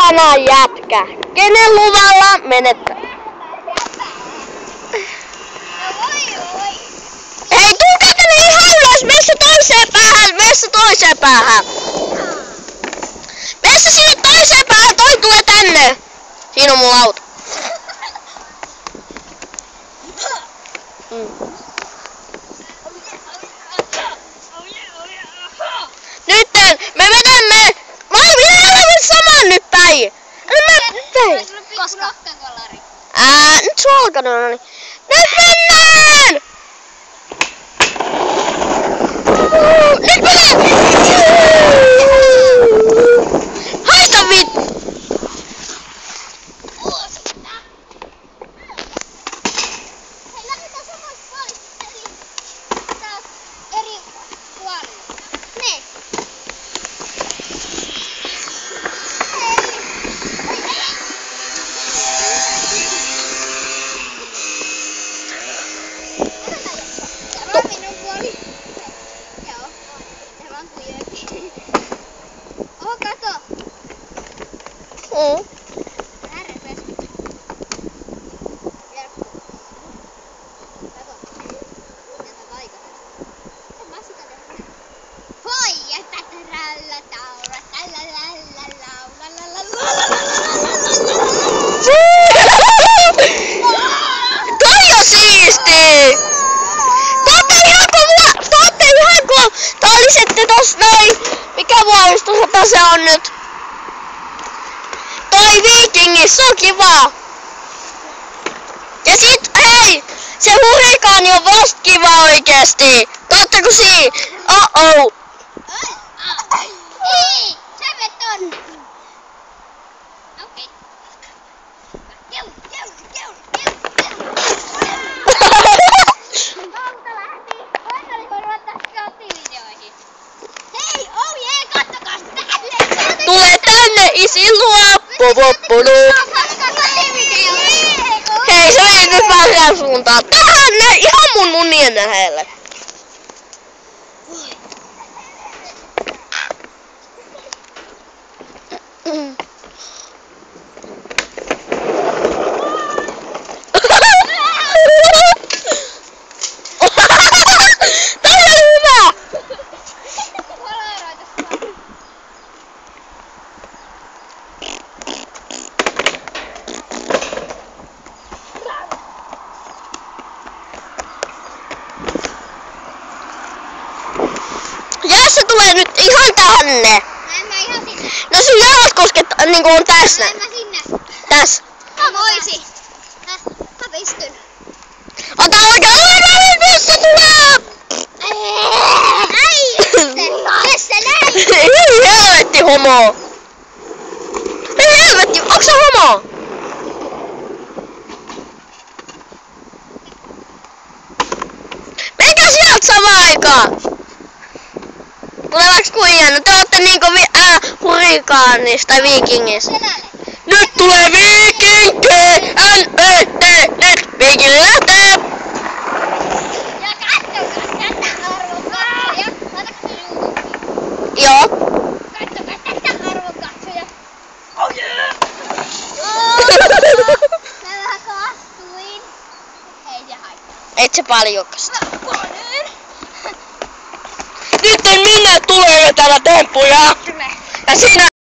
mukana jätkä. Kenen luvalla menettä? Hei, tulkaa tänne ihan ylös, mene toiseen päähän, mene toiseen päähän. Mene sinne toiseen päähän, toi tulee tänne. Siinä on mun auto. Nytten me vedämme. Mä oon saman nyt päin. Koska? Nyt se on alkanut, no niin. Nyt mennään! Nyt mennään! Haista vittu! Hei, lähdetään samasta puolesta, eli taas eri puolilla. Ne. Tämä on minun puoli. Joo, tämä on kuitenkin. Oho, kato. Vähän repesi. Kato. Jätä paikata. En mä sitä tehdä. Hoi, jätä tärällä taura. Toi on siisti! Te ihan kun te olisitte tossa noin. Mikä vuoristusota se on nyt? Toi Vikingis, se on kiva! Ja sit, hei! Se hurrikaani on vasta kiva oikeesti! Tootteko siinä? Oh. Ei, sä vet on. Okei. Auto lähti. Voin laittaa skottivideoihin. Hei, oh jee, kattokaa tänne. Tule tänne isin luo! Popopulu! Hei, se meni nyt väärään suuntaan. Tähän ne ihan mun munien lähelle. Se tulee nyt ihan tänne. Näin mä ihan sinne. No sun jalat kosket niinku on tässä. Näin mä sinne. Tässä. Mä voisin. Mä pystyn. Ota oikein. Missä tulee? Ai, tässä näin. Hei helvetti homo. Hei helvetti, onks sä homo? Menkää sieltä samaan aikaan. Tulevaanko kuijana? Te ootte niinku hurrikaanista tai Vikingistä. Nyt tulee Vikinki! N-E-T-T! Vikinki lähtee! Ja kattokaa tätä arvokatsoja. Laitatko se YouTubeen? Joo. Kattokaa tätä arvokatsoja. Oh yeah! Mä vähän kastuin. Ei se haittaa. Et se paljokasta. Nyt minä tulen vetämään temppuja! Ja sinä